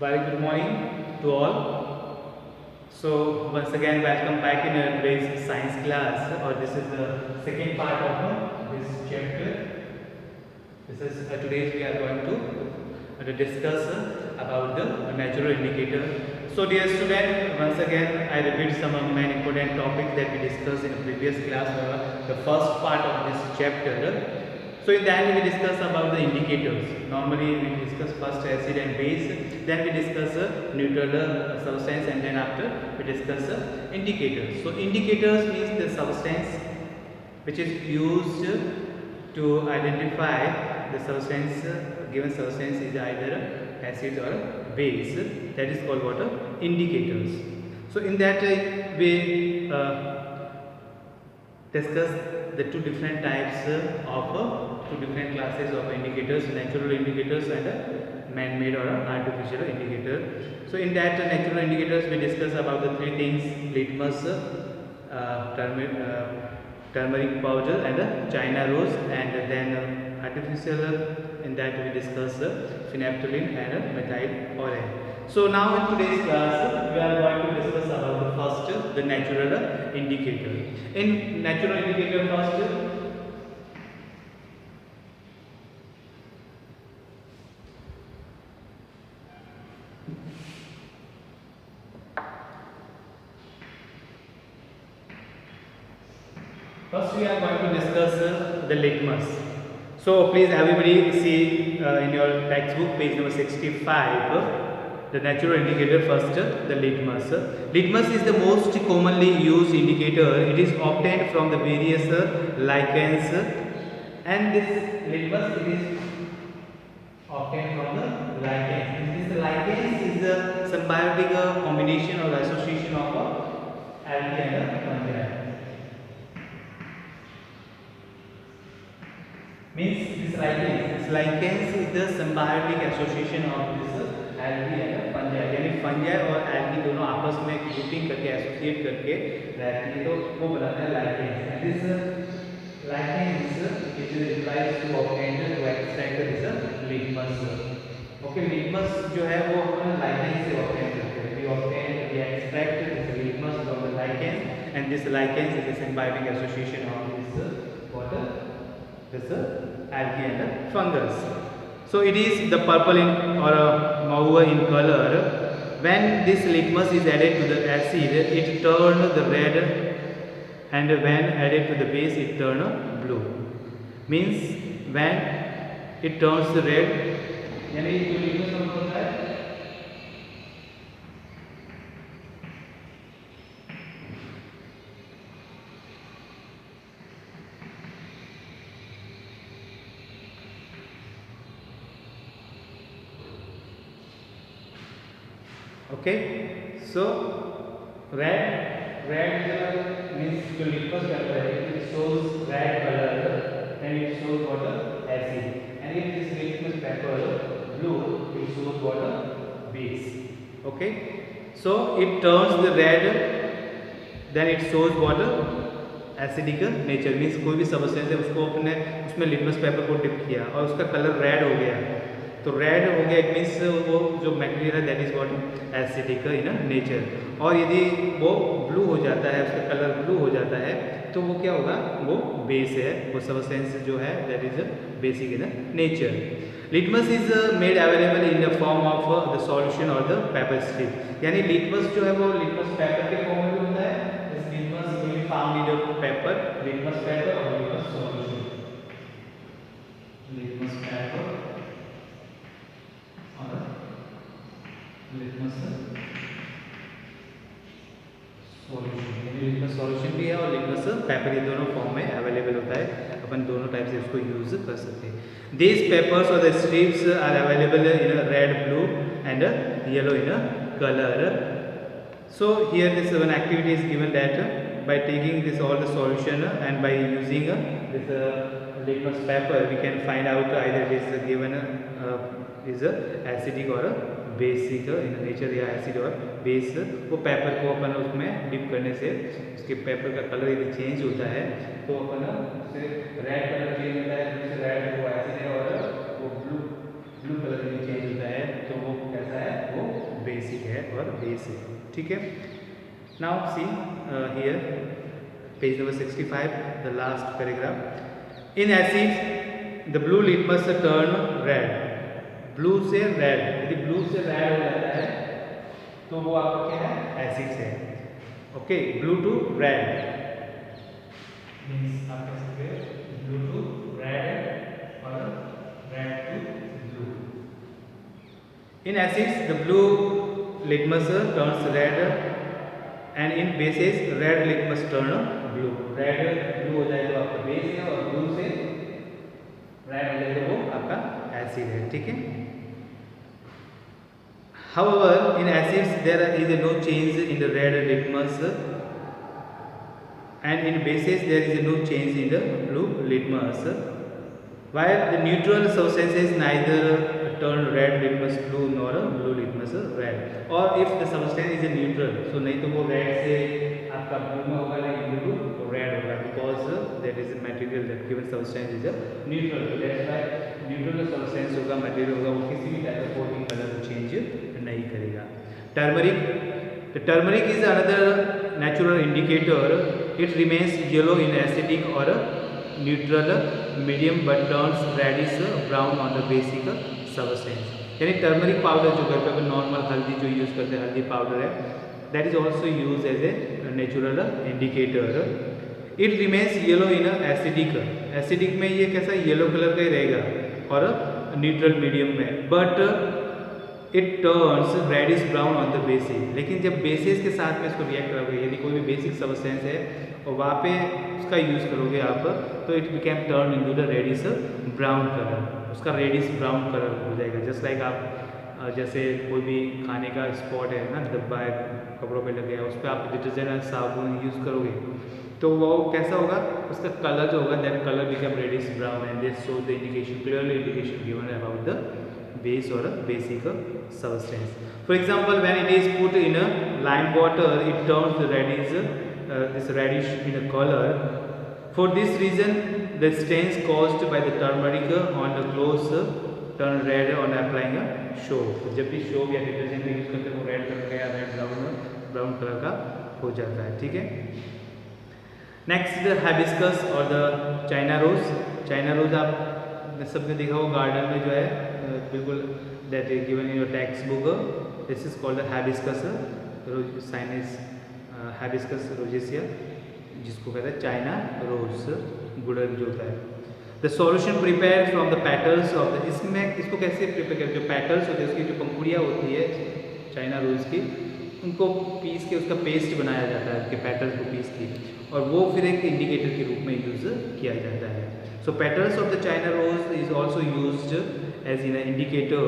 Very good morning to all. So once again, welcome back in today's science class. Or this is the second part of this chapter. This is today's we are going to discuss about the natural indicator. So dear student, once again I repeat some of main important topics that we discussed in the previous class, the first part of this chapter. So in that we discuss about the indicators. Normally we discuss first acid and base, then we discuss neutral substance, and then after we discuss indicators. So indicators means the substance which is used to identify the substance, given substance is either acid or base, that is called what? Indicators. So in that we discuss the two different types of two different classes of indicators, natural indicators and man-made or artificial indicator. So in that natural indicators we discuss about the three things: litmus, turmeric powder and China rose, and then artificial, in that we discuss phenolphthalein and methyl orange. So now in today's class we are going to discuss about the first, the natural indicator. In natural indicator first we are going to discuss the litmus. So please everybody see in your textbook page number 65. The natural indicator first, the litmus. Litmus is the most commonly used indicator. It is obtained from the various lichens, and this litmus it is obtained from the lichens. This lichens is a symbiotic combination or association of algae and fungi. Means this lichens is the symbiotic association of this algae and fungi. यानी fungi और algae दोनों आपस में grouping करके associate करके रहती है, तो वो बनाता है lichens. And this lichens it is utilized to obtain to extract this litmus. Okay, litmus जो है वो अपन lichens से obtain करते हैं. We extract this litmus from the lichens, and this lichens is a symbiotic association of this water. This algae and fungus. So it is the purple in or mauve in color. When this litmus is added to the acid, it turns the red, and when added to the base, it turns blue. Means when it turns the red, यानी जो litmus का मतलब होता है okay. So red means जो litmus paper है, it shows red color, and it shows what? Acid. And if this litmus paper blue, it shows what? Base. Okay. So it turns the red, then it shows what? Acidic nature. Means कोई भी substance है उसको अपने उसमें litmus paper को dip किया और उसका कलर रेड हो गया, तो रेड हो गया, इट मीन्स वो जो मटेरियल है that is what? Acidic in nature. और यदि वो ब्लू हो जाता है, उसका कलर ब्लू हो जाता है, तो वो क्या होगा? वो बेस है, वो सब्सटेंस जो है that is basic in nature. Litmus is made available in the form of the solution और द पेपर स्ट्रिप. यानी लिटमस जो है वो लिटमस पेपर के फॉर्म में होता है. This litmus will be found in the paper, litmus paper और लिटमस सॉल्यूशन. लिटमस पेपर और लिटमस सॉल्यूशन. लिटमस सॉल्यूशन भी है और लिटमस पेपर, ये दोनों फॉर्म में अवेलेबल होता है. अपन दोनों टाइप से इसको यूज कर सकते हैं. These papers or the strips are available in a red, blue and yellow in a color. So here this one activity is given that by taking this all the solution and by using this litmus paper we can find out either it is given is acidic or basic in nature या acid और base. वो paper को अपन उसमें dip करने से उसके paper का colour यदि चेंज होता है तो अपन उससे रेड कलर चेंज होता है, उससे रेड वो एसिड है, और वो ब्लू कलर यदि चेंज होता है तो वो कैसा है? वो और बेस है, ठीक है। Now see here page number 65, the last paragraph. In acid the blue litmus turn red, blue से रेड, यदि ब्लू से रेड हो जाता है तो वो आपका क्या है, एसिड है। Okay, blue to red means आप कह सकते हैं ब्लू टू रेड और red to blue. In acids the blue litmus turns red and in bases red litmus turn blue, red blue हो जाए तो आपका बेस है और ब्लू से रेड हो जाए तो वो आपका एसिड है, ठीक है। However, in acids there is no change in the red litmus and in bases there is no change in the blue litmus, while the neutral substances neither turn red litmus blue nor blue litmus red, or if the substance is a neutral, so नहीं तो वो red से आपका blue में होगा नहीं blue तो red होगा, because that is a material that given substance is a neutral, so that's why neutral substance होगा material होगा वो किसी भी type of coating color को change नहीं करेगा। Turmeric, the turmeric is another natural indicator, it remains yellow in acidic or neutral medium but turns reddish brown on the basic substance, यानी turmeric powder जो घर पे अगर नॉर्मल हल्दी जो यूज़ करते हैं हल्दी पाउडर है, that is also use as a natural indicator. It remains yellow in acidic, acidic में ये कैसा येलो कलर का ही रहेगा और न्यूट्रल मीडियम में, but it turns reddish brown on the bases, लेकिन जब बेसिस के साथ में इसको रिएक्ट करोगे, यदि कोई भी बेसिक सब्सटेंस है और वहाँ पे उसका यूज़ करोगे आप, तो it became turn into the reddish brown colour, उसका रेडिश ब्राउन कलर हो जाएगा। जस्ट लाइक आप जैसे कोई भी खाने का स्पॉट है ना, डब्बा है कपड़ों पे लगे है, उस पर आप डिटर्जेंट साबुन यूज़ करोगे तो वो कैसा होगा, उसका कलर जो होगा that colour become reddish brown and this show the indication, clearly indication given about the base or a basic substance. For example, when it is put in a lime water, it turns the reddish, this reddish in a color. For this reason, the stains caused by the turmeric on the clothes turn red on applying a soap. जब भी soap या detergent use करते हैं वो red colour का या red brown colour का हो जाता है, ठीक है। नेक्स्ट द हाइबिस्कस और the china rose. China rose आप सबने देखा हो गार्डन में जो है बिल्कुल that is given in your text book, this is called the hibiscus sinensis, hibiscus rosacea, जिसको कहते हैं चाइना रोज, गुड़हल जो होता है। The solution prepare from the petals of the, इसमें इसको कैसे प्रिपेयर करते हैं, जो पेटल्स होते हैं उसकी जो पंखुड़ियाँ होती है चाइना रोज की, उनको पीस के उसका पेस्ट बनाया जाता है, उसके पेटल्स को पीस के, और वो फिर एक इंडिकेटर के रूप में यूज़ किया जाता है। So petals of the China rose is also used as in an indicator.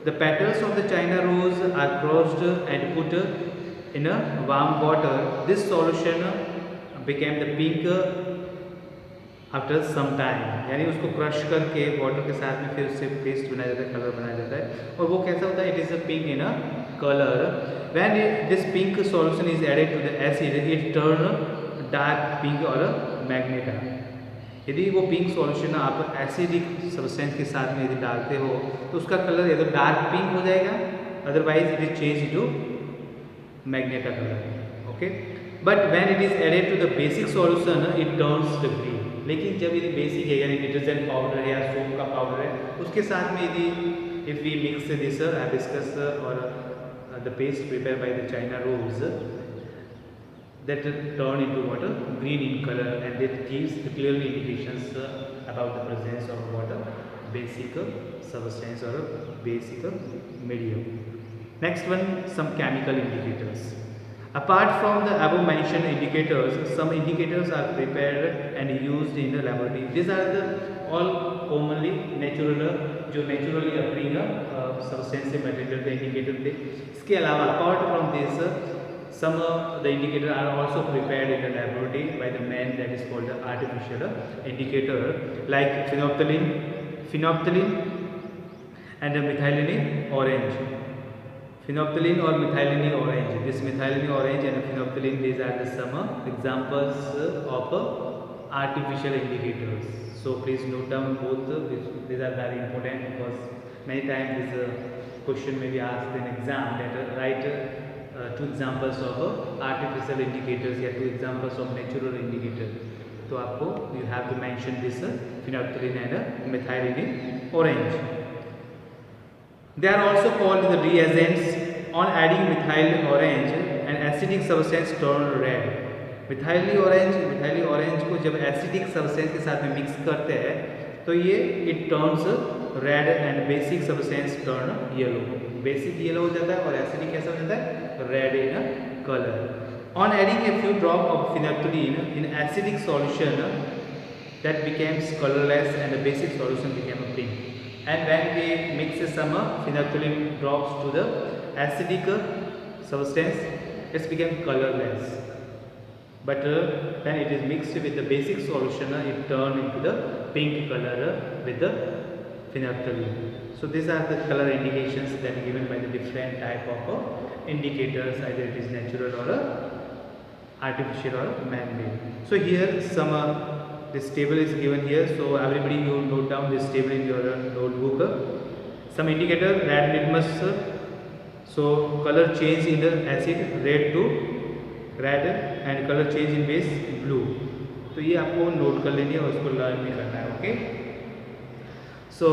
The petals of the China rose are crushed and put in a warm water. This solution became the pink after some time. यानी उसको crush करके water के साथ में फिर उससे paste बनाया जाता है, कलर बनाया जाता है, और वो कैसा होता है, it is a pink in a colour. When this pink solution is added to the acid, it turn dark pink or magenta. यदि वो पिंक सॉल्यूशन आप एसिडिक सब्सटेंस के साथ में यदि डालते हो तो उसका कलर या तो डार्क पिंक हो जाएगा, otherwise it is change to magenta colour, okay. But when it is added to the basic solution it turns the green. लेकिन जब यदि बेसिक है यानी डिटर्जेंट पाउडर है या सोप का पाउडर है, उसके साथ में यदि if we mix this hibiscus और the paste prepare by the china rose, that turn into what, green in color, and it gives the clearly indications about the presence of what, basic substance or basic medium. Next one, some chemical indicators. Apart from the above mentioned indicators, some indicators are prepared and used in the laboratory. These are the all commonly natural, जो naturally occurring substance material के indicator थे। इसके अलावा apart from this, some of the indicators are also prepared in the laboratory by the man, that is called the artificial indicator, like phenolphthalein and the methylene orange. Phenolphthalein or methylene orange. This methylene orange and phenolphthalein, these are the some examples of artificial indicators. So please note down both. These are very important because many times this question may be asked in exam that write two examples of artificial indicators या two examples of natural indicator. तो आपको you have to mention this phenolphthalein and methylene orange. They are also called the reagents. On adding methyl orange, an acidic substance turn red. Methyl orange को जब acidic substance के साथ में mix करते हैं तो ये it turns red and basic substance turn yellow. Basic yellow हो जाता है और एसिडिक कैसा हो जाता है, red in colour. On adding a few drop of phenolphthalein in acidic solution that becomes colorless and the basic solution became a pink. And when we mix some phenolphthalein drops to the acidic substance, it became colorless. But when it is mixed with the basic solution, it turn into the pink color with the phenolphthalein. So these are the color indications that are given by the different type of indicators, either it is natural or artificial or man-made. So here some this table is given here. So everybody you note down this table in your notebook. Some indicator, red litmus. So color change in the acid, red to red and colour change in base blue. तो ये आपको note कर लेनी है और उसको learn भी करना है. Okay. So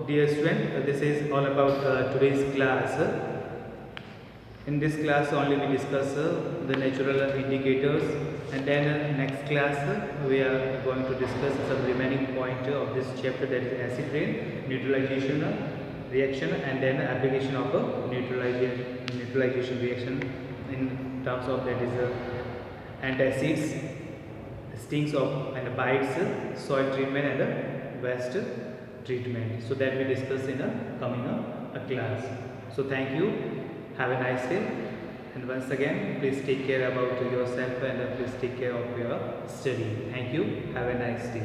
dear student, this is all about today's class. In this class only we discuss the natural indicators, and then next class we are going to discuss some remaining point of this chapter, that is acid rain, neutralization reaction, and then application of neutralization reaction in terms of that is antacids, stings of and bites, soil treatment and waste treatment. So that we discuss in a coming class. So thank you, have a nice day, and once again please take care about yourself and please take care of your study. Thank you, have a nice day.